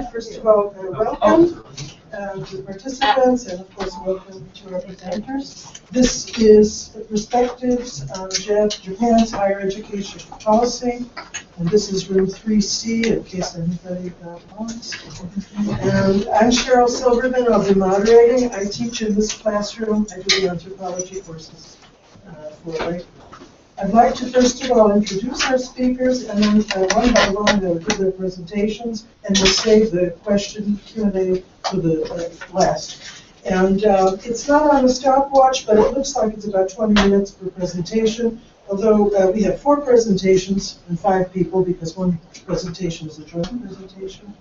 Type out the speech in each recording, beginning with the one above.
First of all, welcome to the participants, and of course, welcome to our presenters. This is Perspectives on Japan's Higher Education Policy, and this is room 3C, in case anybody wants. And I'm Cheryl Silverman. I'll be moderating. I teach in this classroom. I do the anthropology courses for Lakeland. I'd like to first of all introduce our speakers, and then one by one they'll do their presentations, and we'll save the question Q&A for the last. And it's not on the stopwatch, but it looks like it's about 20 minutes per presentation, although we have 4 presentations and 5 people because one presentation is a joint presentation.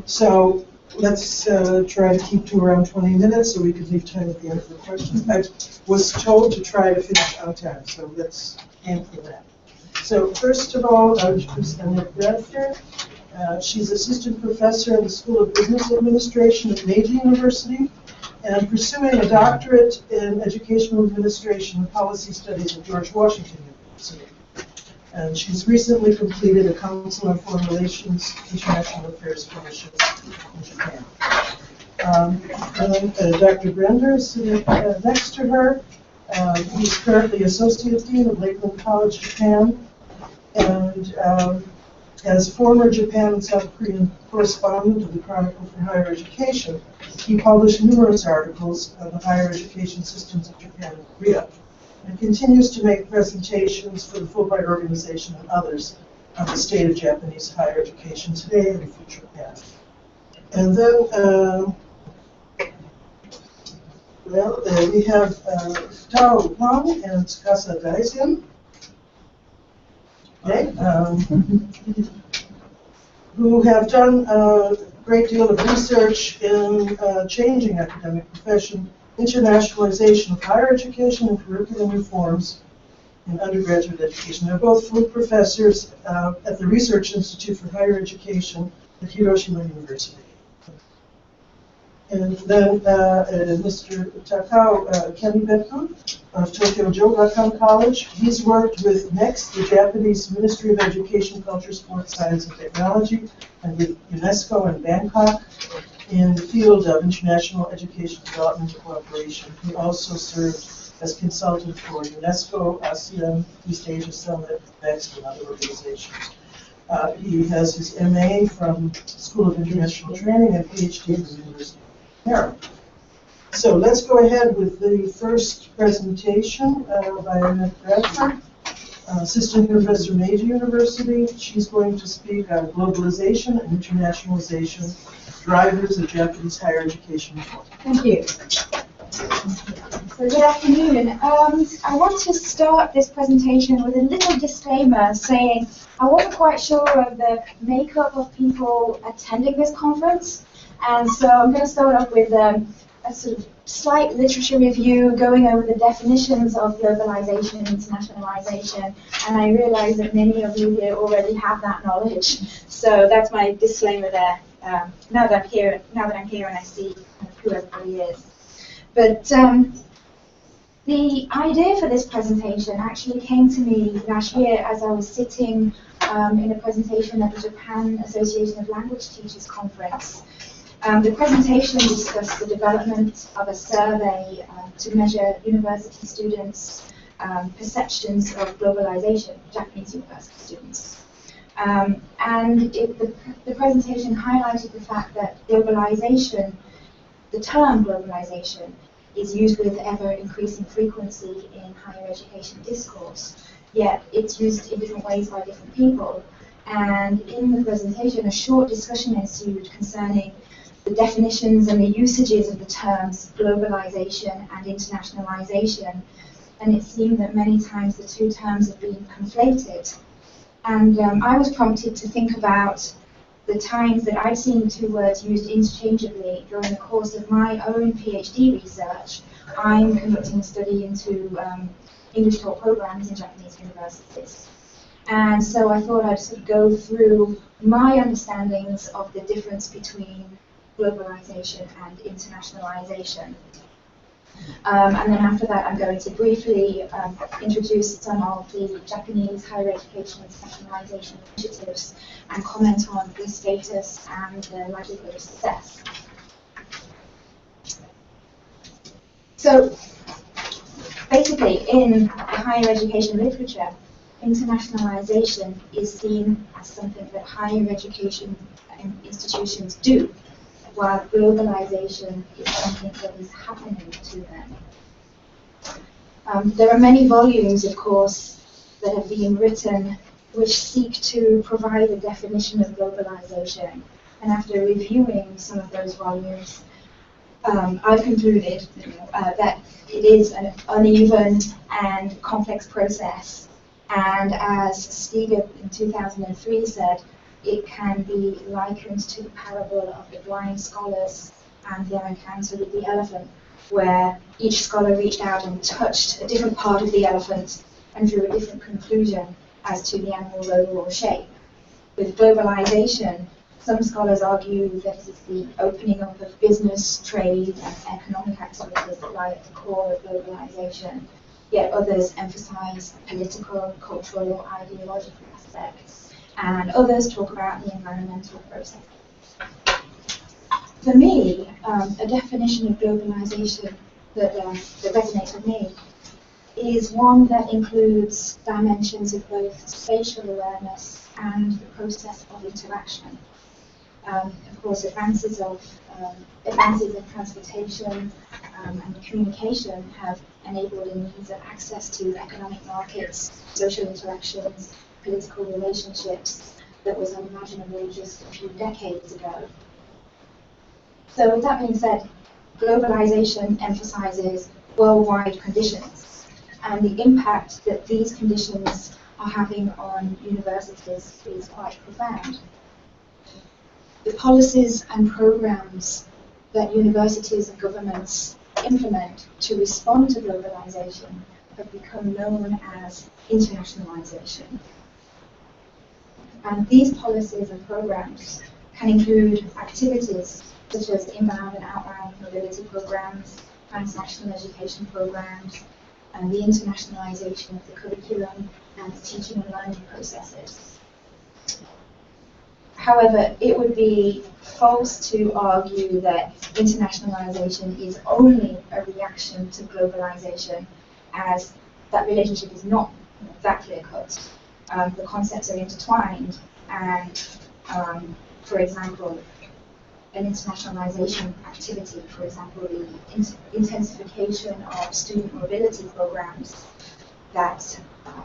So let's try to keep to around 20 minutes so we can leave time at the end for questions. I was told to try to finish on time, so let's aim for that. So first of all, I'll introduce Annette Bradford. She's assistant professor in the School of Business Administration at Meiji University and pursuing a doctorate in educational administration and policy studies at George Washington University. And she's recently completed a Council on Foreign Relations International Affairs Fellowship in Japan. And Dr. Brender is sitting next to her. He's currently Associate Dean of Lakeland College, Japan. And as former Japan and South Korean correspondent of the Chronicle for Higher Education, he published numerous articles on the higher education systems of Japan and Korea, and continues to make presentations for the Fulbright Organization and others on the state of Japanese higher education today and the future past. And then, we have Tao Huang and Tsukasa Daisen, okay, who have done a great deal of research in changing academic profession, internationalization of higher education and curriculum reforms in undergraduate education. They're both full professors at the Research Institute for Higher Education at Hiroshima University. And then Mr. Takao Kenibetsu of Tokyo Jogakan College. He's worked with NEXT, the Japanese Ministry of Education, Culture, Sports, Science, and Technology, and with UNESCO in Bangkok in the field of international education development and cooperation. He also served as consultant for UNESCO, ASEAN, East Asia Summit, NEXT, and other organizations. He has his MA from School of International Training and PhD from the University of Maryland. So let's go ahead with the first presentation by Annette Bradford, Assistant Professor, Meiji University. She's going to speak on globalization and internationalization, drivers of Japanese higher education reform. Thank you. So good afternoon. I want to start this presentation with a little disclaimer saying I wasn't quite sure of the makeup of people attending this conference, and so I'm going to start off with a sort of slight literature review, going over the definitions of globalization and internationalization, and I realize that many of you here already have that knowledge, so that's my disclaimer there. Now that I'm here and I see who everybody is. But the idea for this presentation actually came to me last year as I was sitting in a presentation at the Japan Association of Language Teachers Conference. The presentation discussed the development of a survey to measure university students' perceptions of globalization, Japanese university students. And the presentation highlighted the fact that globalization, the term globalization, is used with ever-increasing frequency in higher education discourse, yet it's used in different ways by different people. And in the presentation, a short discussion ensued concerning the definitions and the usages of the terms globalization and internationalization, and it seemed that many times the two terms have been conflated. And I was prompted to think about the times that I've seen the two words used interchangeably during the course of my own PhD research. I'm conducting a study into English taught programs in Japanese universities. And so I thought I'd sort of go through my understandings of the difference between globalization and internationalization. And then after that, I'm going to briefly introduce some of the Japanese higher education internationalization initiatives and comment on the status and the likelihood of success. So, basically, in the higher education literature, internationalization is seen as something that higher education institutions do, while globalization is something that is happening to them. There are many volumes, of course, that have been written which seek to provide a definition of globalization. And after reviewing some of those volumes, I've concluded that it is an uneven and complex process. And as Stiger in 2003 said, it can be likened to the parable of the blind scholars and their encounter with the elephant, where each scholar reached out and touched a different part of the elephant and drew a different conclusion as to the animal's overall shape. With globalization, some scholars argue that it is the opening up of business, trade, and economic activities that lie at the core of globalization, yet others emphasize political, cultural, or ideological aspects, and others talk about the environmental process. For me, a definition of globalization that resonates with me is one that includes dimensions of both spatial awareness and the process of interaction. Of course, advances in transportation and communication have enabled a means of access to economic markets, social interactions, political relationships that was unimaginable just a few decades ago. So with that being said, globalization emphasizes worldwide conditions, and the impact that these conditions are having on universities is quite profound. The policies and programs that universities and governments implement to respond to globalization have become known as internationalization. And these policies and programs can include activities such as inbound and outbound mobility programs, transnational education programs, and the internationalization of the curriculum and teaching and learning processes. However, it would be false to argue that internationalization is only a reaction to globalization, as that relationship is not that clear-cut. The concepts are intertwined, and for example, an internationalization activity, for example, the intensification of student mobility programs that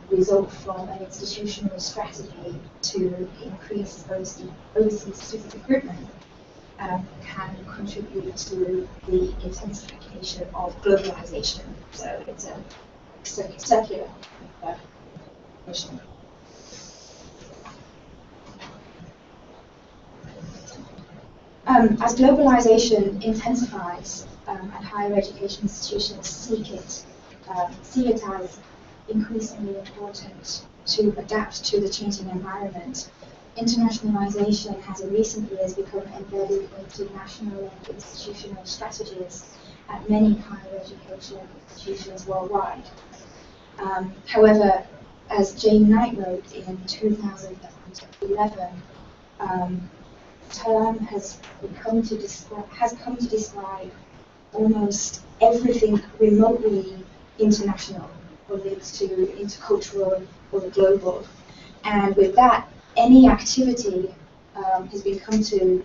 result from an institutional strategy to increase overseas student recruitment, can contribute to the intensification of globalization. So it's a circular mission. As globalization intensifies and higher education institutions see it as increasingly important to adapt to the changing environment, internationalization has in recent years become embedded into national and institutional strategies at many higher education institutions worldwide. However, as Jane Knight wrote in 2011, term has come to describe almost everything remotely international, whether it's to intercultural or global. And with that, any activity has become to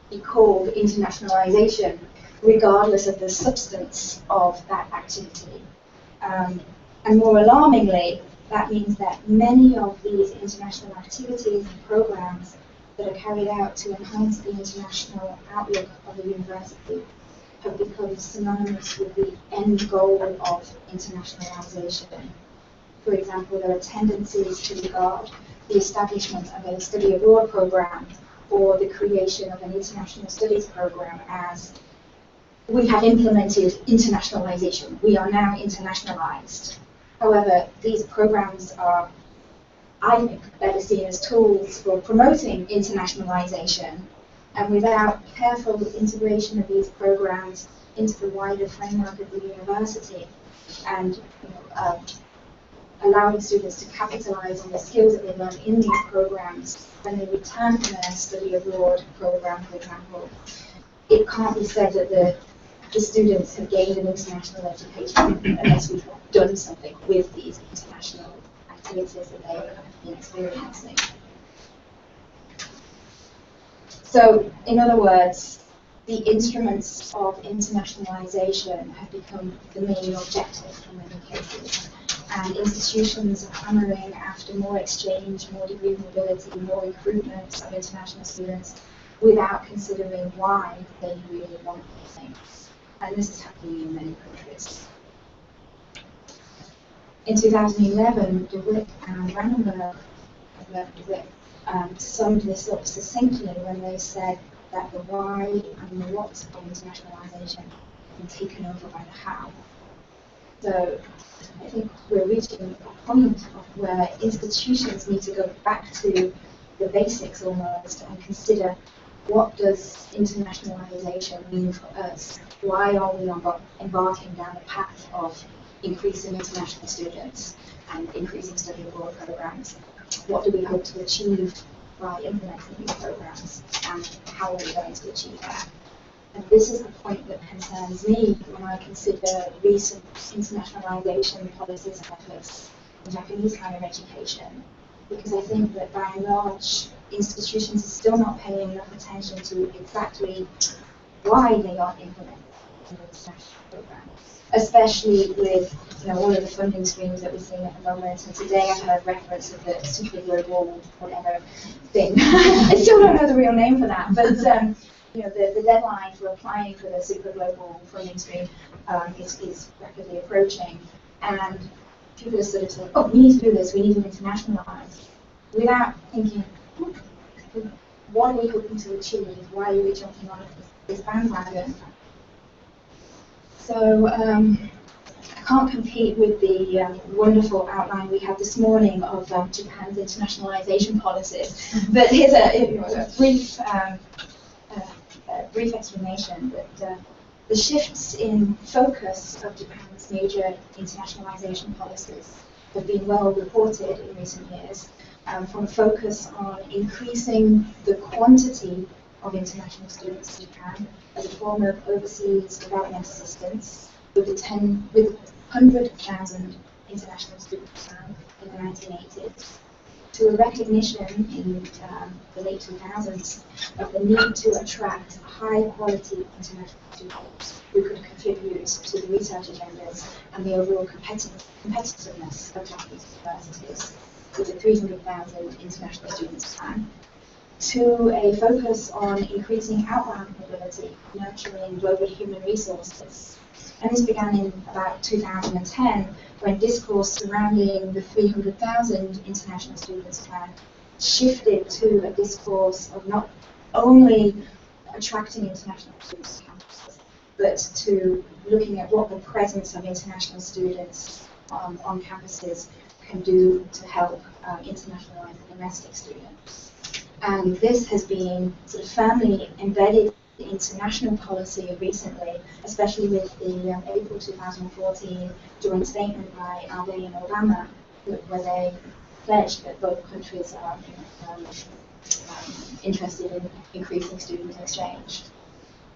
be called internationalization, regardless of the substance of that activity. And more alarmingly, that means that many of these international activities and programs that are carried out to enhance the international outlook of the university have become synonymous with the end goal of internationalization. For example, there are tendencies to regard the establishment of a study abroad program or the creation of an international studies program as we have implemented internationalization. We are now internationalized. However, these programs are, I think, better seen as tools for promoting internationalization And without careful integration of these programs into the wider framework of the university and allowing students to capitalize on the skills that they learn in these programs when they return from their study abroad program, for example, it can't be said that the students have gained an international education unless we've done something with these international activities that they have been experiencing. So, in other words, the instruments of internationalization have become the main objective in many cases. And institutions are hammering after more exchange, more degree of mobility, more recruitment of international students without considering why they really want these things. And this is happening in many countries. In 2011, DeWitt and Brandenburg summed this up succinctly when they said that the why and the what of internationalization have been taken over by the how. So I think we're reaching a point of where institutions need to go back to the basics almost and consider what does internationalization mean for us? Why are we embarking down the path of increasing international students and increasing study abroad programs? What do we hope to achieve by implementing these programs, and how are we going to achieve that? And this is the point that concerns me when I consider recent internationalization policies and efforts in Japanese higher education, because I think that by and large, institutions are still not paying enough attention to exactly why they are implementing international programs, especially with all of the funding streams that we're seeing at the moment. And today I heard reference of the super global whatever thing. I still don't know the real name for that, but the deadline for applying for the super global funding stream is rapidly approaching, and people are sort of saying, oh, we need to do this, we need to internationalize, without thinking, what are we hoping to achieve? Why are we jumping on this bandwagon? So I can't compete with the wonderful outline we had this morning of Japan's internationalization policies, but here's a brief explanation that the shifts in focus of Japan's major internationalization policies have been well reported in recent years, from a focus on increasing the quantity of international students to Japan as a form of overseas development assistance, with 100,000 international students in the 1980s, to a recognition in the late 2000s of the need to attract high-quality international students who could contribute to the research agendas and the overall competitiveness of Japanese universities, with the 300,000 international students plan, to a focus on increasing outbound mobility, nurturing global human resources. And this began in about 2010, when discourse surrounding the 300,000 international students plan shifted to a discourse of not only attracting international students to campuses, but to looking at what the presence of international students on campuses can do to help internationalize the domestic students. And this has been sort of firmly embedded into national policy recently, especially with the April 2014 joint statement by Abe and Obama, where they pledged that both countries are interested in increasing student exchange.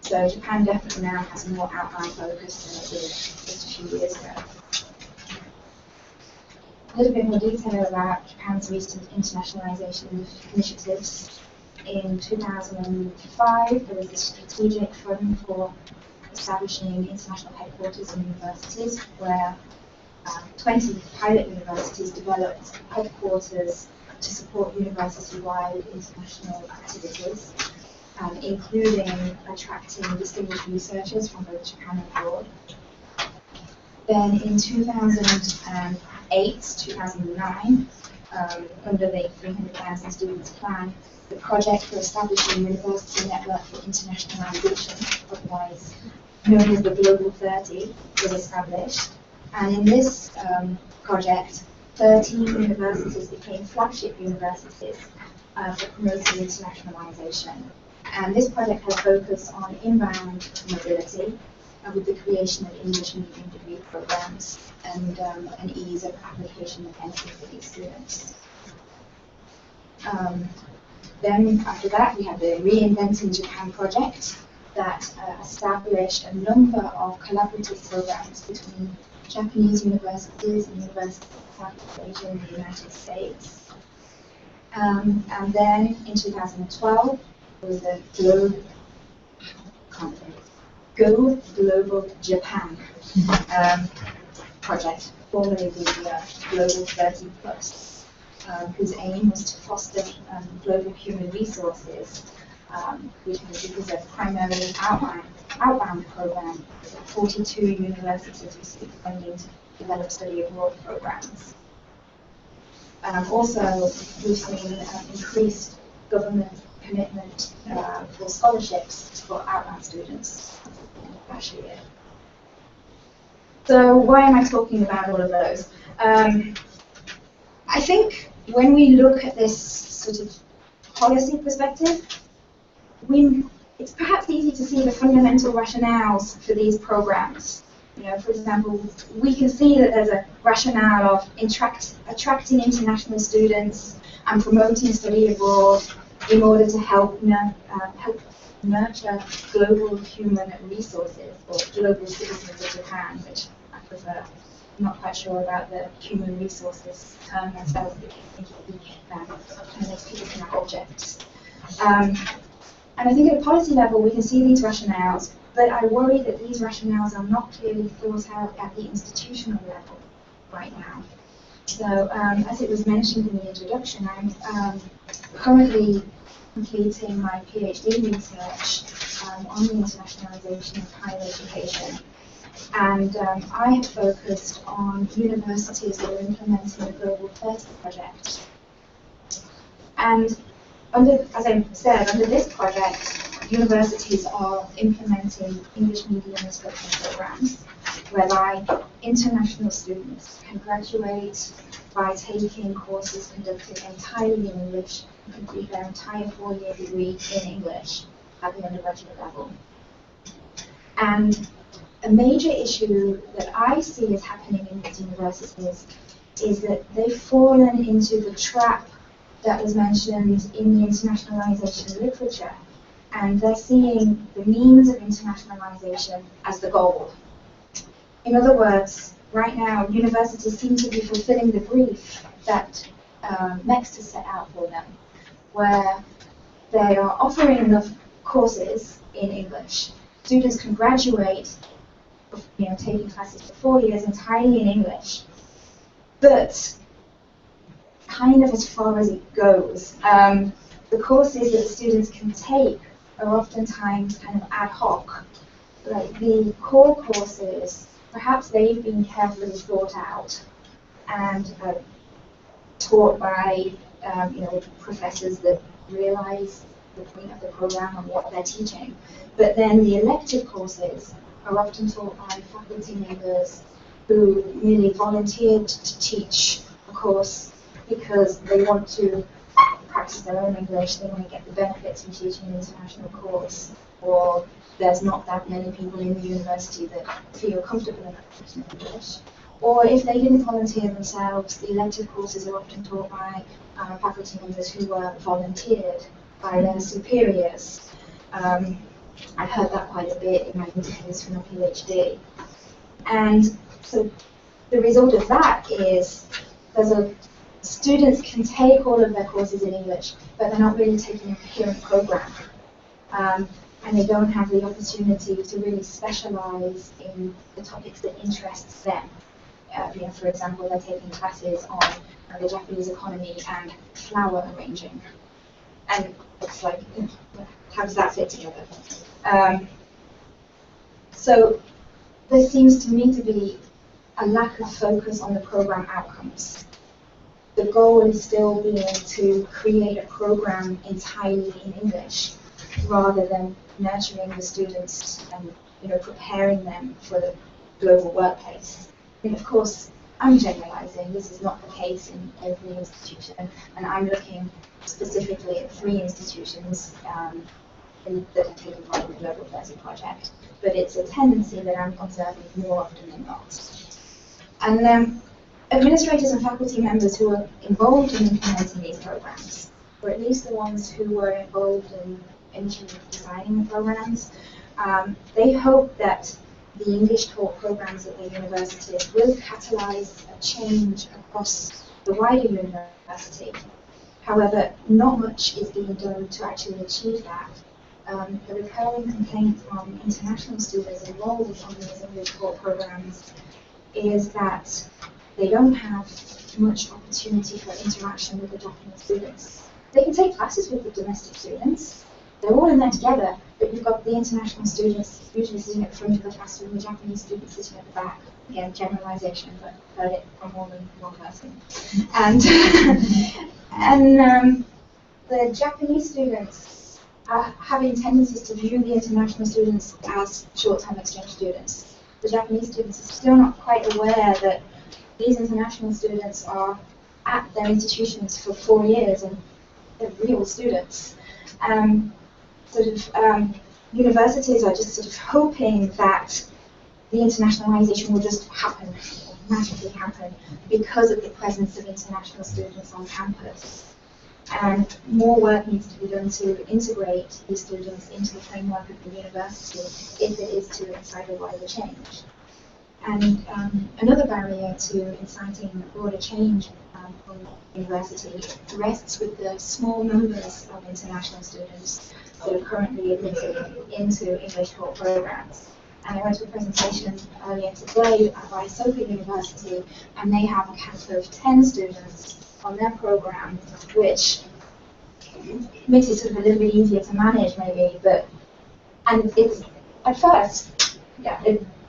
So Japan definitely now has a more outline focus than it did just a few years ago. A little bit more detail about Japan's recent internationalization initiatives. In 2005, there was a strategic fund for establishing international headquarters in universities, where 20 pilot universities developed headquarters to support university-wide international activities, including attracting distinguished researchers from both Japan and abroad. Then in 2008, 2009, under the 300,000 students plan, the project for establishing a university network for internationalization, otherwise known as the Global 30, was established. And in this project, 13 universities became flagship universities for promoting internationalization. And this project has focused on inbound mobility with the creation of English medium degree programs and an ease of application and entry for these students. Then after that, we have the Reinventing Japan project that established a number of collaborative programs between Japanese universities and universities in Southeast Asia and the United States. And then in 2012, there was the Go Global Japan project, formerly the Global 30 Plus, whose aim was to foster global human resources, which is a primarily outbound program. 42 universities received funding to develop study abroad programs. Also, we've seen increased government commitment for scholarships for outbound students last year. So why am I talking about all of those? I think when we look at this sort of policy perspective, it's perhaps easy to see the fundamental rationales for these programs. You know, for example, we can see that there's a rationale of attracting international students and promoting study abroad in order to help nurture global human resources, or global citizens of Japan, which I prefer. I'm not quite sure about the human resources term myself, because it makes people think like objects. And I think at a policy level, we can see these rationales, but I worry that these rationales are not clearly thought out at the institutional level right now. So, as it was mentioned in the introduction, I'm currently completing my PhD research on the internationalization of higher education. And I have focused on universities that are implementing the Global 30 project. And as I said, under this project, universities are implementing English medium instruction programs, whereby international students can graduate by taking courses conducted entirely in English and complete their entire 4-year degree in English at the undergraduate level. And a major issue that I see is happening in these universities is that they've fallen into the trap that was mentioned in the internationalization literature, and they're seeing the means of internationalization as the goal. In other words, right now, universities seem to be fulfilling the brief that MEX has set out for them, where they are offering enough courses in English. Students can graduate, taking classes for 4 years entirely in English, but kind of as far as it goes. The courses that the students can take are oftentimes kind of ad hoc. Like the core courses, perhaps they've been carefully thought out and taught by professors that realize the point of the program and what they're teaching. But then the elective courses are often taught by faculty members who merely volunteered to teach a course because they want to practice their own English, they want to get the benefits from teaching an international course, or there's not that many people in the university that feel comfortable enough teaching English. Or if they didn't volunteer themselves, the elective courses are often taught by faculty members who were volunteered by their superiors. I've heard that quite a bit in my interviews for my PhD. And so the result of that is students can take all of their courses in English, but they're not really taking a coherent program. And they don't have the opportunity to really specialize in the topics that interest them. For example, they're taking classes on the Japanese economy and flower arranging. And it's like, how does that fit together? So there seems to me to be a lack of focus on the program outcomes. The goal is still being to create a program entirely in English, rather than nurturing the students and preparing them for the global workplace. And of course, I'm generalizing. This is not the case in every institution, and I'm looking specifically at 3 institutions that have taken part in the Global 30 project, but it's a tendency that I'm observing more often than not. And administrators and faculty members who are involved in implementing these programs, or at least the ones who were involved in initially designing the programs, they hope that the English taught programs at their universities will catalyze a change across the wider university. However, not much is being done to actually achieve that. A recurring complaint from international students enrolled in these English taught programs is that they don't have much opportunity for interaction with the Japanese students. They can take classes with the domestic students. They're all in there together, but you've got the international students usually sitting at the front of the classroom, the Japanese students sitting at the back. Again, generalization, but heard it from more than one person. And the Japanese students are having tendencies to view the international students as short-term exchange students. The Japanese students are still not quite aware that these international students are at their institutions for 4 years and they're real students. Universities are just sort of hoping that the internationalization will just happen, or magically happen, because of the presence of international students on campus. And more work needs to be done to integrate these students into the framework of the university if it is to incite a wider change. And another barrier to inciting broader change from the university rests with the small numbers of international students that are currently admitted into English taught programs. And I went to a presentation earlier today by Soka University, and they have a cap of 10 students on their program, which makes it sort of a little bit easier to manage maybe, and it's, at first, yeah,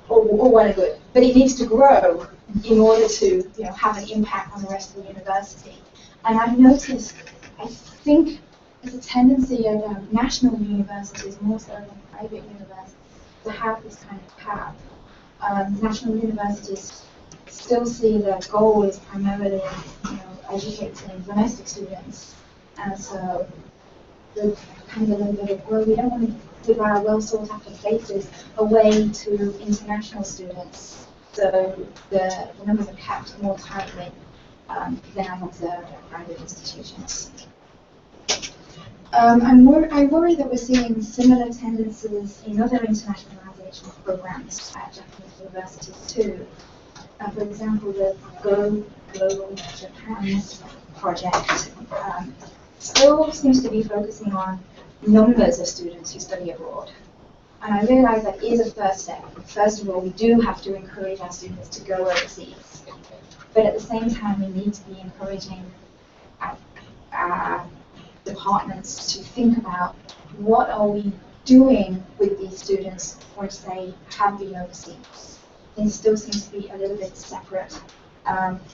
all well and good, but it needs to grow in order to have an impact on the rest of the university. And I've noticed, I think there's a tendency of national universities, more so than private universities, to have this kind of cap. National universities still see their goal is primarily educating domestic students, and so the kind of a little bit of, well, we don't want to give our well sought after places away to international students, so the numbers are capped more tightly than I've observed at private institutions. I worry that we're seeing similar tendencies in other internationalization programs at Japanese universities too. For example, the Globalization project still seems to be focusing on numbers of students who study abroad. And I realise that is a first step. First of all, we do have to encourage our students to go overseas. But at the same time, we need to be encouraging our departments to think about what are we doing with these students once they have been overseas. It still seems to be a little bit separate.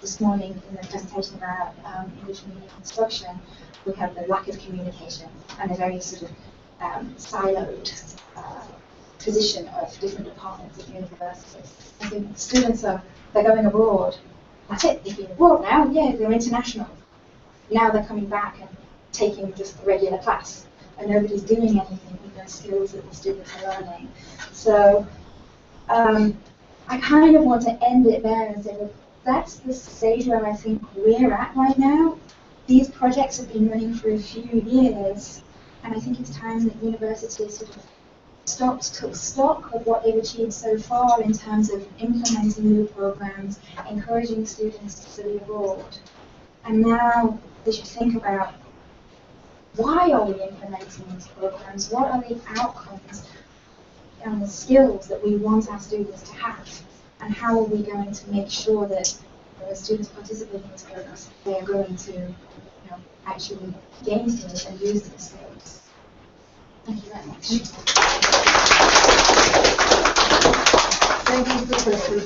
This morning in the presentation about English media instruction, we have the lack of communication and a very sort of siloed position of different departments at universities. I think students they're going abroad. That's it, they've been abroad now, yeah, they're international. Now they're coming back and taking just a regular class, and nobody's doing anything with those skills that the students are learning. So I kind of want to end it there and say, well, that's the stage where I think we're at right now. These projects have been running for a few years, and I think it's time that universities sort of took stock of what they've achieved so far in terms of implementing new programs, encouraging students to study abroad. And now they should think about, why are we implementing these programs? What are the outcomes and the skills that we want our students to have? And how are we going to make sure that the students participating in these programs, they are going to actually gain skills and use these skills? Thank you very much. Thank you, Professor.